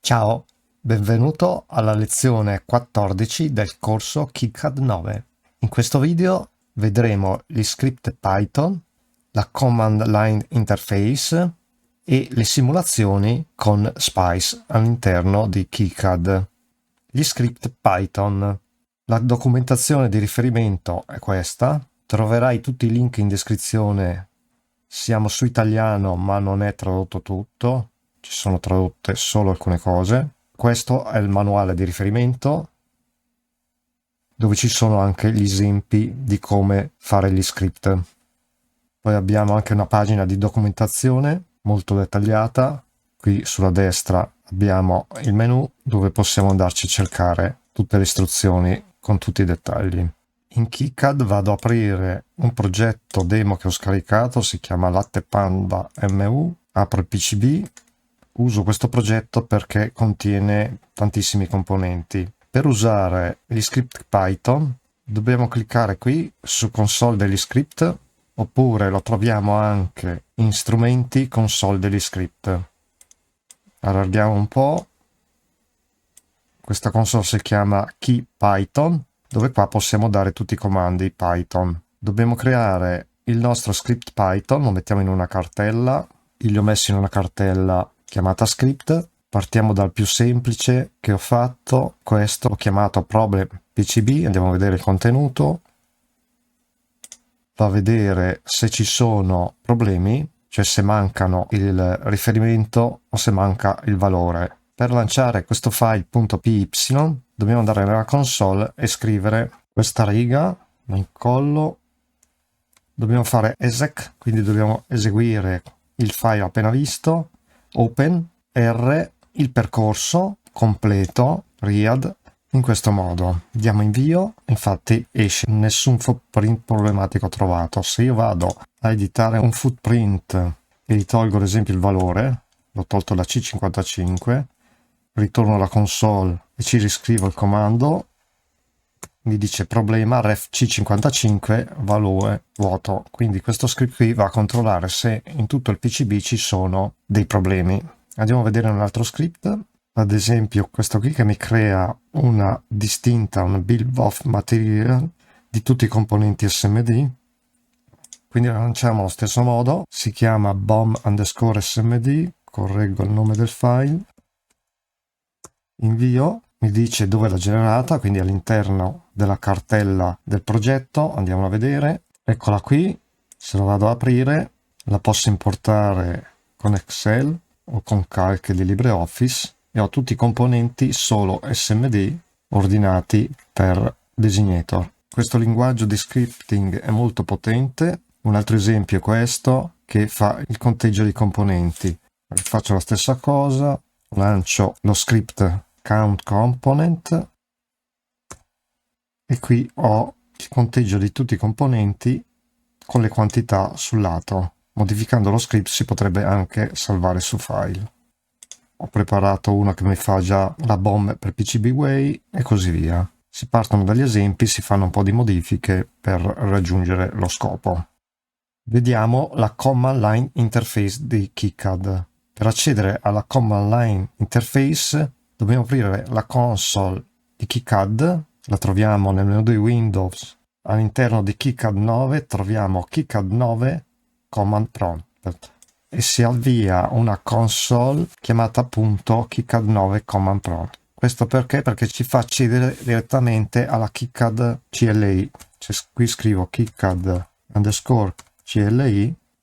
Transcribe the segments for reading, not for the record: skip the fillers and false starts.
Ciao, benvenuto alla lezione 14 del corso KiCad 9. In questo video vedremo gli script Python, la command line interface e le simulazioni con Spice all'interno di KiCad. Gli script Python. La documentazione di riferimento è questa. Troverai tutti i link in descrizione. Siamo su italiano, ma non è tradotto tutto. Ci sono tradotte solo alcune cose. Questo è il manuale di riferimento, dove ci sono anche gli esempi di come fare gli script. Poi abbiamo anche una pagina di documentazione molto dettagliata. Qui sulla destra abbiamo il menu dove possiamo andarci a cercare tutte le istruzioni con tutti i dettagli. In KiCad vado a aprire un progetto demo che ho scaricato, si chiama Latte Panda MU, apro il PCB. Uso questo progetto perché contiene tantissimi componenti. Per usare gli script Python dobbiamo cliccare qui su console degli script, oppure lo troviamo anche in strumenti console degli script. Allarghiamo un po'. Questa console si chiama KeyPython, dove qua possiamo dare tutti i comandi Python. Dobbiamo creare il nostro script Python, lo mettiamo in una cartella. Io li ho messi in una cartella chiamata script. Partiamo dal più semplice che ho fatto, questo l'ho chiamato problem PCB, andiamo a vedere il contenuto, va a vedere se ci sono problemi, cioè se mancano il riferimento o se manca il valore. Per lanciare questo file .py dobbiamo andare nella console e scrivere questa riga, la incollo, dobbiamo fare exec, quindi dobbiamo eseguire il file appena visto, open, R, il percorso completo, read, in questo modo. Diamo invio, infatti esce nessun footprint problematico trovato. Se io vado a editare un footprint e gli tolgo ad esempio il valore, l'ho tolto da C55, ritorno alla console e ci riscrivo il comando, mi dice problema ref C55 valore vuoto. Quindi questo script qui va a controllare se in tutto il PCB ci sono dei problemi. Andiamo a vedere un altro script, ad esempio questo qui che mi crea una bill of material di tutti i componenti SMD. Quindi la lanciamo allo stesso modo, si chiama bomb_smd, correggo il nome del file, invio, mi dice dove l'ha generata, quindi all'interno della cartella del progetto. Andiamo a vedere, eccola qui. Se la vado ad aprire la posso importare con Excel o con Calc di LibreOffice e ho tutti i componenti solo SMD ordinati per designator. Questo linguaggio di scripting è molto potente. Un altro esempio è questo che fa il conteggio dei componenti. Faccio la stessa cosa, lancio lo script count component e qui ho il conteggio di tutti i componenti con le quantità sul lato. Modificando lo script si potrebbe anche salvare su file. Ho preparato uno che mi fa già la bomb per PCBWay e così via. Si partono dagli esempi, si fanno un po' di modifiche per raggiungere lo scopo. Vediamo la command line interface di KiCad. Per accedere alla command line interface dobbiamo aprire la console di KiCad, la troviamo nel menu di Windows. All'interno di KiCad 9 troviamo KiCad 9 command prompt e si avvia una console chiamata appunto KiCad 9 command prompt. Questo perché? Perché ci fa accedere direttamente alla KiCad CLI. Cioè, qui scrivo KiCad_CLI,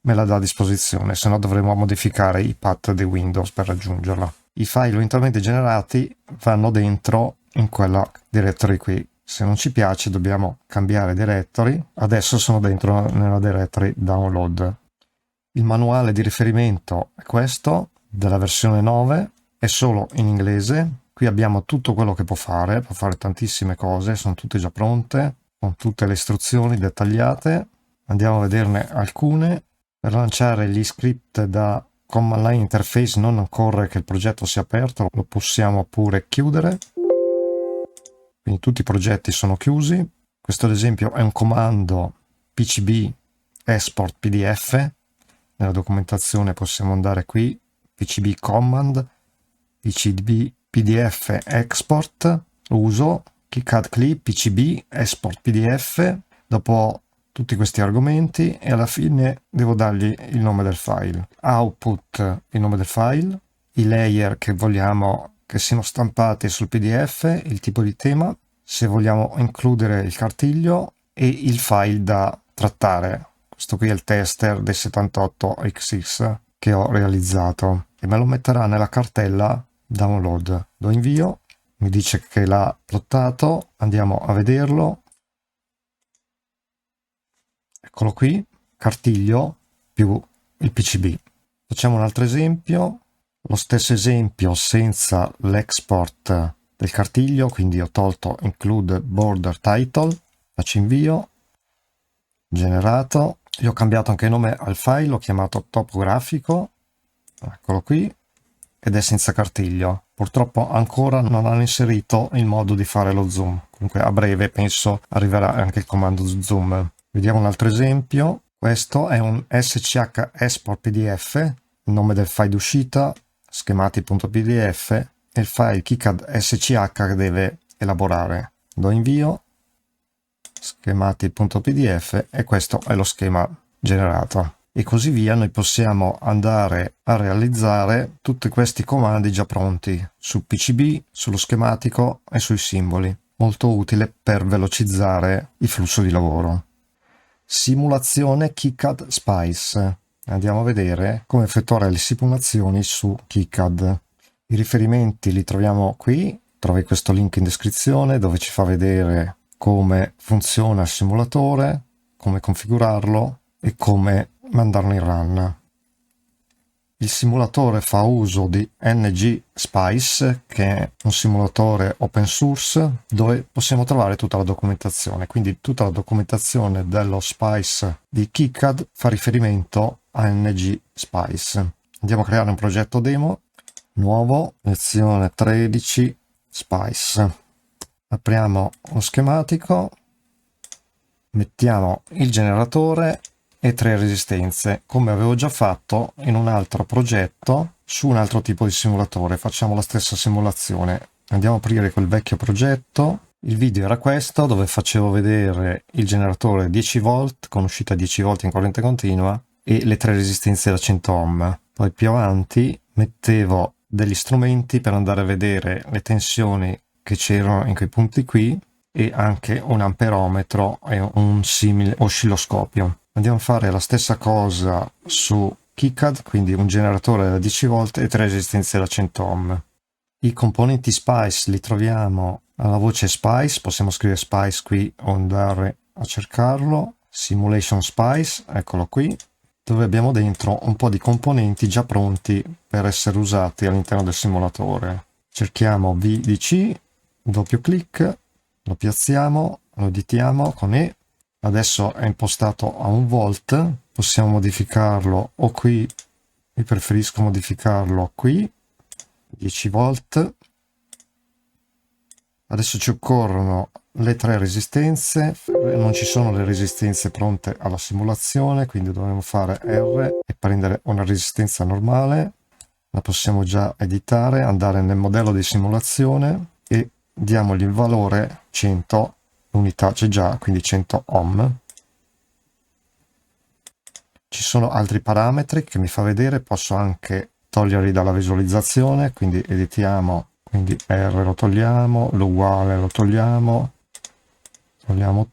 me la dà a disposizione, se no dovremo modificare i path di Windows per raggiungerla. I file eventualmente generati vanno dentro in quella directory qui. Se non ci piace dobbiamo cambiare directory. Adesso sono dentro nella directory download. Il manuale di riferimento è questo, della versione 9, è solo in inglese. Qui abbiamo tutto quello che può fare tantissime cose, sono tutte già pronte, con tutte le istruzioni dettagliate. Andiamo a vederne alcune. Per lanciare gli script da command line interface non occorre che il progetto sia aperto, lo possiamo pure chiudere. Quindi tutti i progetti sono chiusi. Questo ad esempio è un comando PCB export PDF. Nella documentazione possiamo andare qui, PCB command, PCB PDF export, uso KiCad Clip, PCB, export PDF, dopo tutti questi argomenti, e alla fine devo dargli il nome del file, output il nome del file, i layer che vogliamo che siano stampati sul PDF, il tipo di tema, se vogliamo includere il cartiglio e il file da trattare. Questo qui è il tester dei 78XX che ho realizzato e me lo metterà nella cartella download. Lo invio, mi dice che l'ha plottato, andiamo a vederlo. Eccolo qui, cartiglio più il PCB. Facciamo un altro esempio, lo stesso esempio senza l'export del cartiglio, quindi ho tolto include border title, faccio invio, generato, gli ho cambiato anche il nome al file, l'ho chiamato topografico, eccolo qui, ed è senza cartiglio. Purtroppo ancora non hanno inserito il modo di fare lo zoom, comunque a breve penso arriverà anche il comando zoom. Vediamo un altro esempio, questo è un SCH export PDF, il nome del file d'uscita, schemati.pdf, e il file KiCad SCH che deve elaborare. Lo invio, schemati.pdf, e questo è lo schema generato. E così via, noi possiamo andare a realizzare tutti questi comandi già pronti sul PCB, sullo schematico e sui simboli. Molto utile per velocizzare il flusso di lavoro. Simulazione KiCad Spice. Andiamo a vedere come effettuare le simulazioni su KiCad. I riferimenti li troviamo qui, trovi questo link in descrizione dove ci fa vedere come funziona il simulatore, come configurarlo e come mandarlo in run. Il simulatore fa uso di NG Spice, che è un simulatore open source dove possiamo trovare tutta la documentazione, quindi tutta la documentazione dello Spice di KiCad fa riferimento a NG Spice. Andiamo a creare un progetto demo, nuovo, lezione 13, Spice. Apriamo lo schematico, mettiamo il generatore e 3 resistenze, come avevo già fatto in un altro progetto su un altro tipo di simulatore. Facciamo la stessa simulazione. Andiamo a aprire quel vecchio progetto. Il video era questo, dove facevo vedere il generatore 10 volt con uscita 10 volt in corrente continua e le 3 resistenze da 100 ohm. Poi più avanti mettevo degli strumenti per andare a vedere le tensioni che c'erano in quei punti qui e anche un amperometro e un simile oscilloscopio. Andiamo a fare la stessa cosa su KiCad, quindi un generatore da 10 volt e 3 resistenze da 100 ohm. I componenti Spice li troviamo alla voce Spice, possiamo scrivere Spice qui o andare a cercarlo. Simulation Spice, eccolo qui, dove abbiamo dentro un po' di componenti già pronti per essere usati all'interno del simulatore. Cerchiamo VDC, doppio clic, lo piazziamo, lo editiamo con E. Adesso è impostato a 1 volt, possiamo modificarlo o qui, io preferisco modificarlo qui, 10 volt. Adesso ci occorrono le 3 resistenze, non ci sono le resistenze pronte alla simulazione, quindi dovremo fare R e prendere una resistenza normale, la possiamo già editare, andare nel modello di simulazione e diamogli il valore 100. L'unità c'è già, quindi 100 ohm. Ci sono altri parametri che mi fa vedere, posso anche toglierli dalla visualizzazione, quindi editiamo, quindi R lo togliamo, l'uguale lo togliamo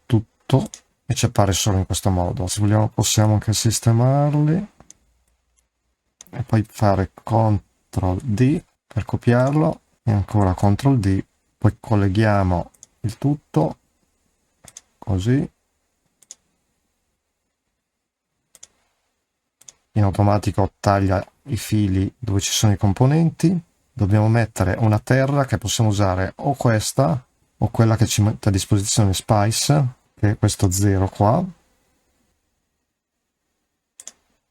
tutto e ci appare solo in questo modo. Se vogliamo possiamo anche sistemarli e poi fare CTRL D per copiarlo e ancora CTRL D, poi colleghiamo il tutto così. In automatico taglia i fili dove ci sono i componenti. Dobbiamo mettere una terra che possiamo usare o questa o quella che ci mette a disposizione Spice, che è questo 0 qua.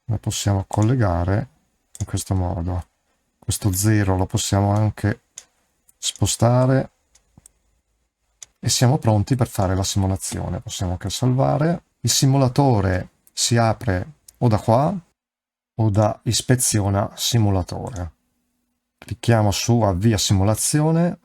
La possiamo collegare in questo modo. Questo 0 lo possiamo anche spostare e siamo pronti per fare la simulazione. Possiamo anche salvare. Il simulatore si apre o da qua o da ispeziona simulatore. clicchiamo su avvia simulazione.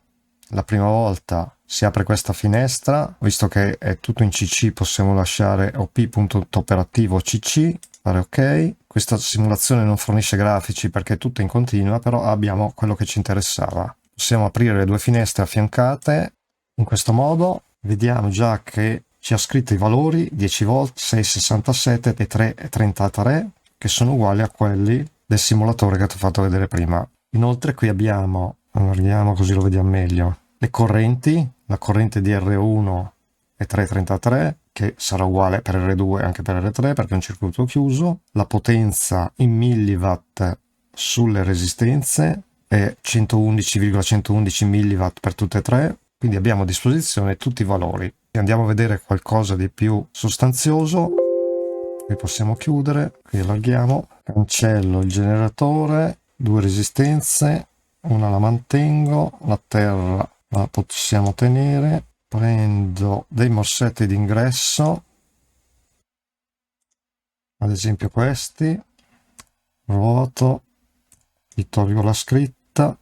La prima volta si apre questa finestra, visto che è tutto in CC possiamo lasciare op.operativo CC, fare ok. Questa simulazione non fornisce grafici perché è tutta in continua, però abbiamo quello che ci interessava. Possiamo aprire le due finestre affiancate in questo modo. Vediamo già che ci ha scritto i valori 10 volt, 6,67 e 3,33 che sono uguali a quelli del simulatore che ti ho fatto vedere prima. Inoltre qui abbiamo, allarghiamo così lo vediamo meglio, le correnti, la corrente di R1 è 3,33 che sarà uguale per R2 e anche per R3 perché è un circuito chiuso, la potenza in milliwatt sulle resistenze è 111,111 milliwatt per tutte e tre, quindi abbiamo a disposizione tutti i valori. Andiamo a vedere qualcosa di più sostanzioso. Qui possiamo chiudere, qui allarghiamo, cancello il generatore, due resistenze, una la mantengo, la terra la possiamo tenere, prendo dei morsetti d'ingresso, ad esempio questi, ruoto, gli tolgo la scritta,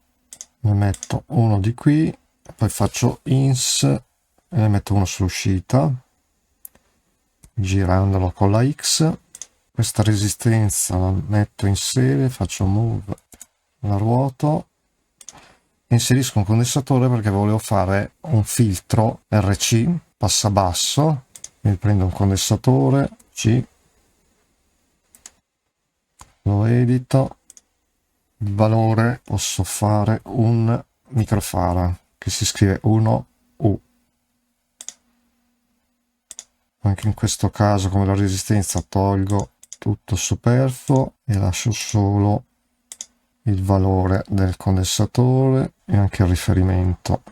ne metto uno di qui, poi faccio ins e ne metto uno sull'uscita, girandolo con la X. Questa resistenza la metto in serie, faccio move, la ruoto, inserisco un condensatore perché volevo fare un filtro RC passa basso, quindi prendo un condensatore C, lo edito, il valore posso fare un microfarad che si scrive 1U. Anche in questo caso, come la resistenza, tolgo tutto superfluo e lascio solo il valore del condensatore e anche il riferimento.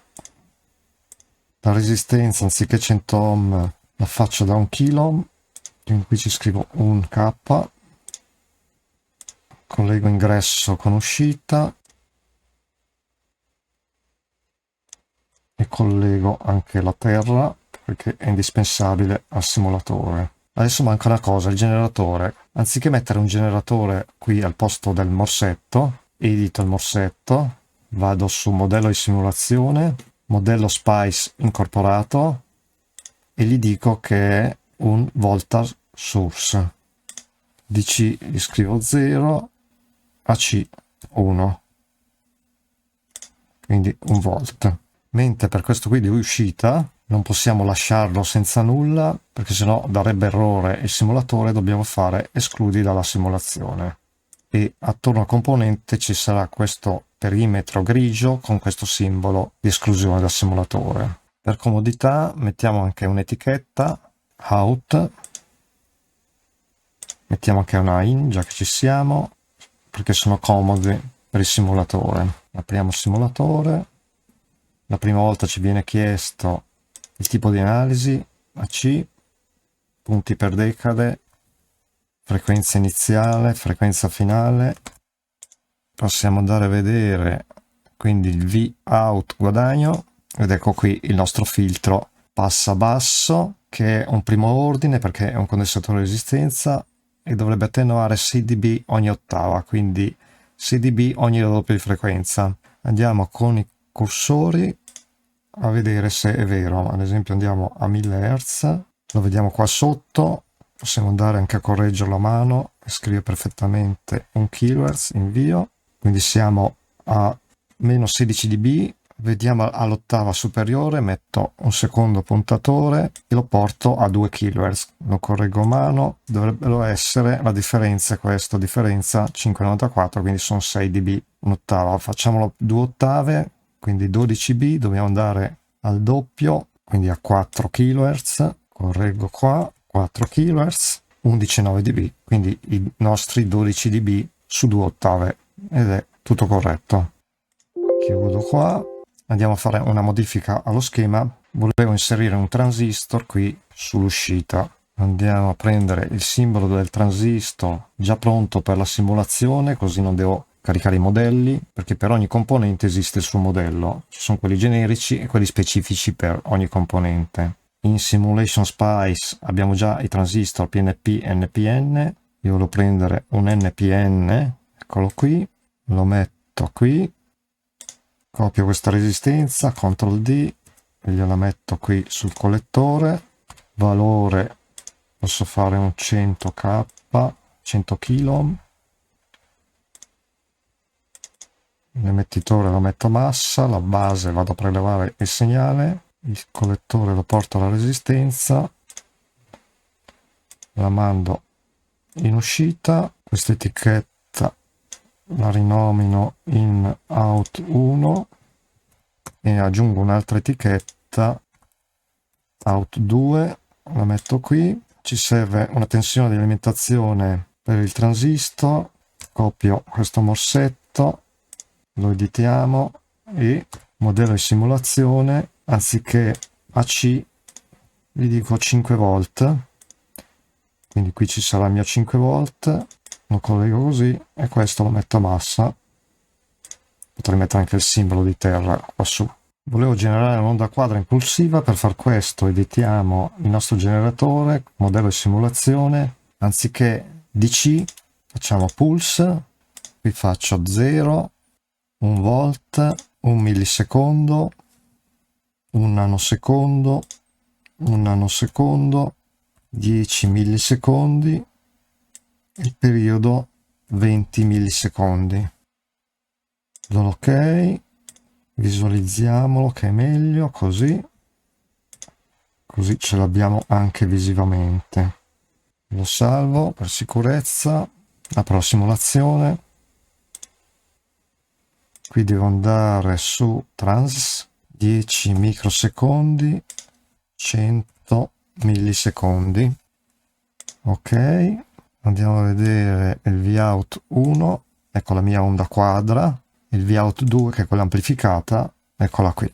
La resistenza anziché 100 ohm la faccio da 1 kilo, quindi qui ci scrivo 1K, collego ingresso con uscita e collego anche la terra perché è indispensabile al simulatore. Adesso manca una cosa, il generatore. Anziché mettere un generatore qui al posto del morsetto, edito il morsetto, vado su modello di simulazione, modello Spice incorporato e gli dico che è un voltage source. DC gli scrivo 0, AC 1, quindi 1 volt. Mentre per questo qui di uscita non possiamo lasciarlo senza nulla perché sennò darebbe errore il simulatore, dobbiamo fare escludi dalla simulazione e attorno al componente ci sarà questo perimetro grigio con questo simbolo di esclusione dal simulatore. Per comodità mettiamo anche un'etichetta out, mettiamo anche una in già che ci siamo perché sono comodi per il simulatore. Apriamo il simulatore, la prima volta ci viene chiesto il tipo di analisi, AC, punti per decade, frequenza iniziale, frequenza finale. Possiamo andare a vedere quindi il V out guadagno ed ecco qui il nostro filtro passa basso che è un primo ordine perché è un condensatore di resistenza e dovrebbe attenuare 6 dB ogni ottava, quindi 6 dB ogni doppia di frequenza. Andiamo con i cursori a vedere se è vero, ad esempio andiamo a 1000 Hz, lo vediamo qua sotto, possiamo andare anche a correggerlo a mano e scrive perfettamente 1 kHz, invio, quindi siamo a meno 16 dB, vediamo all'ottava superiore, metto un secondo puntatore e lo porto a 2 kHz, lo correggo a mano, dovrebbero essere, la differenza è questa, differenza 5,94, quindi sono 6 dB, un'ottava, facciamolo 2 ottave, quindi 12 dB, dobbiamo andare al doppio, quindi a 4 kHz, correggo qua, 4 kHz, 11,9 dB, quindi i nostri 12 dB su 2 ottave ed è tutto corretto. Chiudo qua, andiamo a fare una modifica allo schema, volevo inserire un transistor qui sull'uscita. Andiamo a prendere il simbolo del transistor già pronto per la simulazione, così non devo caricare i modelli, perché per ogni componente esiste il suo modello. Ci sono quelli generici e quelli specifici per ogni componente. In Simulation Spice abbiamo già i transistor PNP e NPN. Io voglio prendere un NPN, eccolo qui, lo metto qui, Copio questa resistenza, CTRL D, e gliela metto qui sul collettore. Valore, posso fare un 100k, 100 kg. L'emettitore lo metto massa, la base vado a prelevare il segnale, il collettore lo porto alla resistenza, la mando in uscita, questa etichetta la rinomino in out 1 e aggiungo un'altra etichetta out 2, la metto qui. Ci serve una tensione di alimentazione per il transistor, copio questo morsetto, lo editiamo e modello di simulazione, anziché AC vi dico 5 volt, quindi qui ci sarà il mio 5 volt, lo collego così e questo lo metto a massa. Potrei mettere anche il simbolo di terra qua su. Volevo generare un'onda quadra impulsiva. Per far questo editiamo il nostro generatore, modello di simulazione, anziché DC facciamo pulse, qui faccio 0, 1 volt, 1 millisecondo, 1 nanosecondo, 1 nanosecondo, 10 millisecondi, il periodo 20 millisecondi. Do l'ok, visualizziamolo che è meglio così ce l'abbiamo anche visivamente. Lo salvo per sicurezza, apro la simulazione, qui devo andare su trans, 10 microsecondi, 100 millisecondi. Ok, andiamo a vedere il Vout 1, ecco la mia onda quadra, il Vout 2 che è quella amplificata, eccola qui.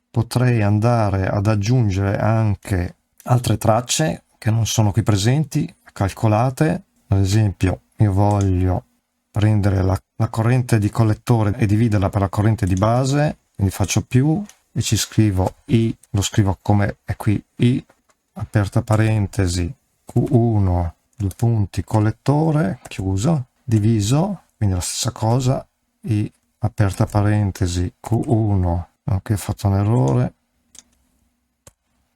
Potrei andare ad aggiungere anche altre tracce che non sono qui presenti, calcolate. Ad esempio io voglio prendere la corrente di collettore e dividerla per la corrente di base, quindi faccio più e ci scrivo I, lo scrivo come è qui, I, aperta parentesi, Q1, due punti, collettore, chiuso, diviso, quindi la stessa cosa, I, aperta parentesi, Q1, ok, ho fatto un errore,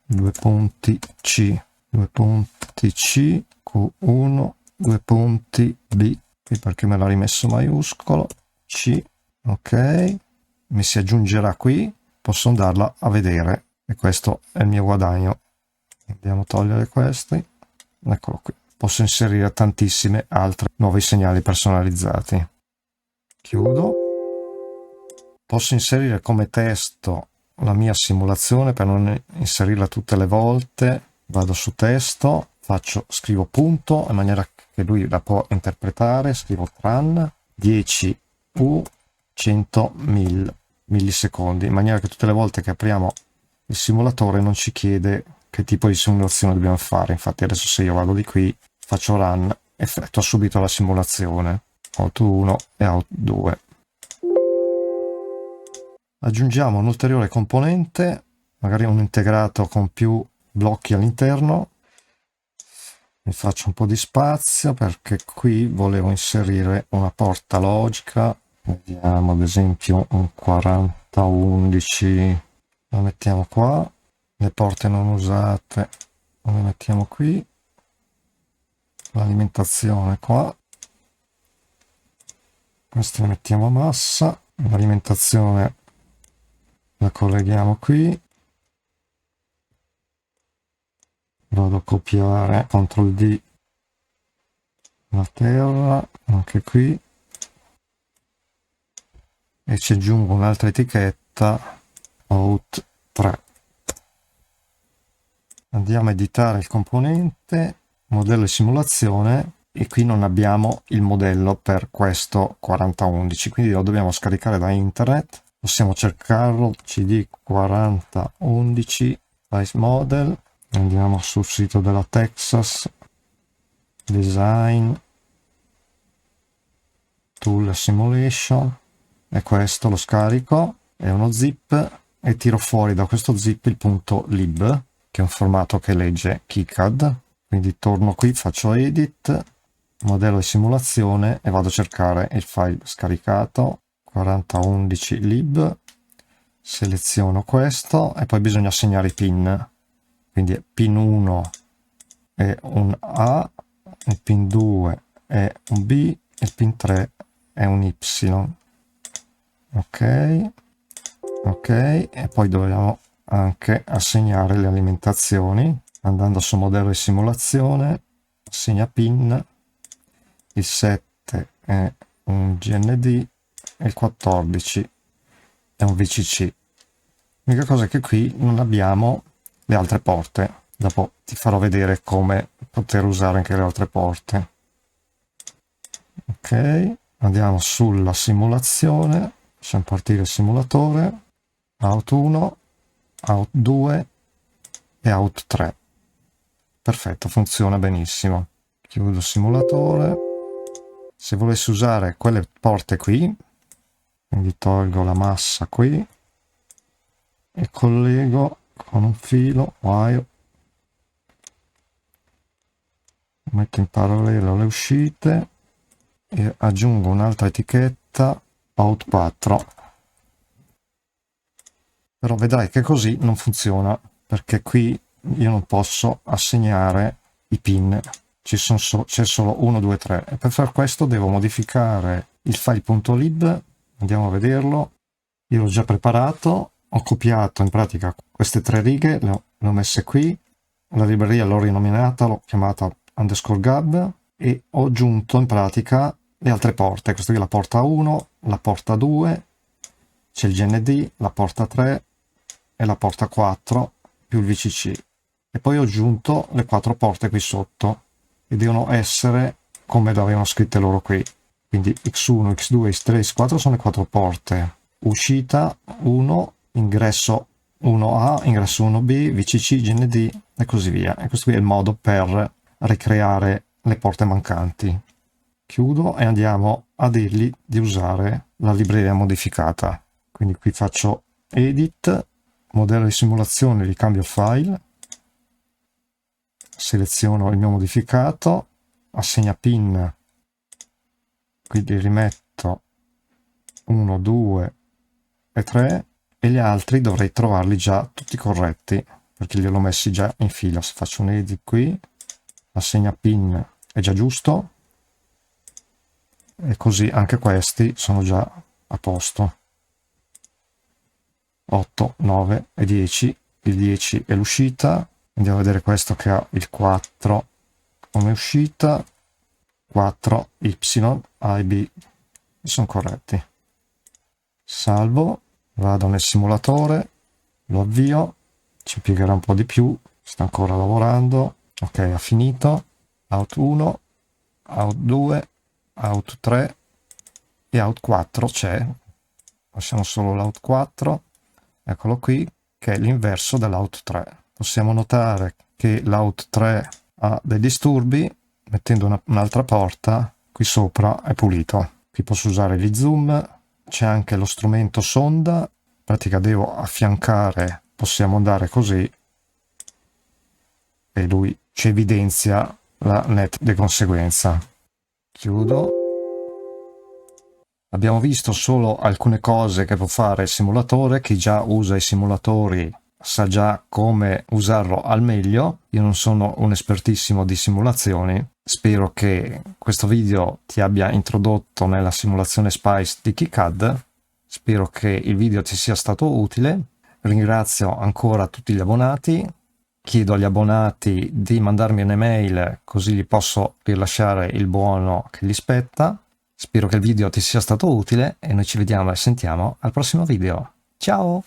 due punti C, due punti C, Q1, due punti B, qui perché me l'ha rimesso maiuscolo, C, ok, mi si aggiungerà qui, posso andarla a vedere e questo è il mio guadagno. Andiamo a togliere questi, eccolo qui, posso inserire tantissime altre nuovi segnali personalizzati. Chiudo. Posso inserire come testo la mia simulazione per non inserirla tutte le volte. Vado su testo, scrivo punto in maniera che lui la può interpretare, scrivo tran 10 u 100 millisecondi, in maniera che tutte le volte che apriamo il simulatore non ci chiede che tipo di simulazione dobbiamo fare. Infatti adesso se io vado di qui, faccio run, effettua subito la simulazione, out 1 e out 2. Aggiungiamo un ulteriore componente, magari un integrato con più blocchi all'interno. Mi faccio un po' di spazio perché qui volevo inserire una porta logica. Vediamo ad esempio un 4011, lo mettiamo qua. Le porte non usate le mettiamo qui. L'alimentazione qua. Queste le mettiamo a massa. L'alimentazione la colleghiamo qui, vado a copiare, CTRL D, la terra, anche qui, e ci aggiungo un'altra etichetta, out 3. Andiamo a editare il componente, modello di simulazione, e qui non abbiamo il modello per questo 4011, quindi lo dobbiamo scaricare da internet. Possiamo cercarlo, cd 4011 Vice Model, andiamo sul sito della Texas, Design, Tool Simulation, e questo lo scarico, è uno zip, e tiro fuori da questo zip il punto lib, che è un formato che legge KiCad, quindi torno qui, faccio edit, modello di simulazione e vado a cercare il file scaricato, 4011 lib, seleziono questo e poi bisogna assegnare i pin, quindi pin 1 è un A, il pin 2 è un B e il pin 3 è un Y. Ok, ok, e poi dobbiamo anche assegnare le alimentazioni andando su modello di simulazione, assegna pin, il 7 è un GND e il 14 è un VCC. L'unica cosa è che qui non abbiamo le altre porte. Dopo ti farò vedere come poter usare anche le altre porte. Ok, andiamo sulla simulazione, facciamo partire il simulatore, out 1, out 2 e out 3. Perfetto, funziona benissimo. Chiudo il simulatore. Se volessi usare quelle porte qui, quindi tolgo la massa qui e collego con un filo wire, metto in parallelo le uscite e aggiungo un'altra etichetta out 4, però vedrai che così non funziona perché qui io non posso assegnare i pin, c'è solo 1, 2, 3 e per far questo devo modificare il file.lib. Andiamo a vederlo. Io l'ho già preparato, ho copiato in pratica queste 3 righe, le ho messe qui, la libreria l'ho rinominata, l'ho chiamata _gab e ho aggiunto in pratica le altre porte. Questa qui è la porta 1, la porta 2, c'è il GND, la porta 3 e la porta 4 più il VCC. E poi ho aggiunto le 4 porte qui sotto e devono essere come le avevano scritte loro qui. Quindi X1, X2, X3, X4 sono le 4 porte. Uscita 1, ingresso 1A, ingresso 1B, VCC, GND e così via. E questo qui è il modo per ricreare le porte mancanti. Chiudo e andiamo a dirgli di usare la libreria modificata. Quindi qui faccio edit, modello di simulazione, ricambio il file, seleziono il mio modificato, assegna pin, quindi rimetto 1, 2 e 3 e gli altri dovrei trovarli già tutti corretti perché li ho messi già in fila. Se faccio un edit qui, assegna pin è già giusto e così anche questi sono già a posto. 8, 9 e 10, il 10 è l'uscita. Andiamo a vedere questo che ha il 4 come uscita, 4 Y, A e B sono corretti. Salvo, vado nel simulatore, lo avvio, ci impiegherà un po' di più, sta ancora lavorando. Ok, ha finito. Out 1, out 2, out 3 e out 4 c'è. Lasciamo solo l'out 4, eccolo qui, che è l'inverso dell'out 3. Possiamo notare che l'out 3 ha dei disturbi, mettendo un'altra porta qui sopra è pulito. Qui posso usare gli zoom, c'è anche lo strumento sonda, in pratica devo affiancare, possiamo andare così e lui ci evidenzia la net di conseguenza. Chiudo. Abbiamo visto solo alcune cose che può fare il simulatore. Chi già usa i simulatori sa già come usarlo al meglio. Io non sono un espertissimo di simulazioni. Spero che questo video ti abbia introdotto nella simulazione SPICE di KiCad. Spero che il video ti sia stato utile. Ringrazio ancora tutti gli abbonati. Chiedo agli abbonati di mandarmi un'email così gli posso rilasciare il buono che gli spetta. Spero che il video ti sia stato utile e noi ci vediamo e sentiamo al prossimo video. Ciao!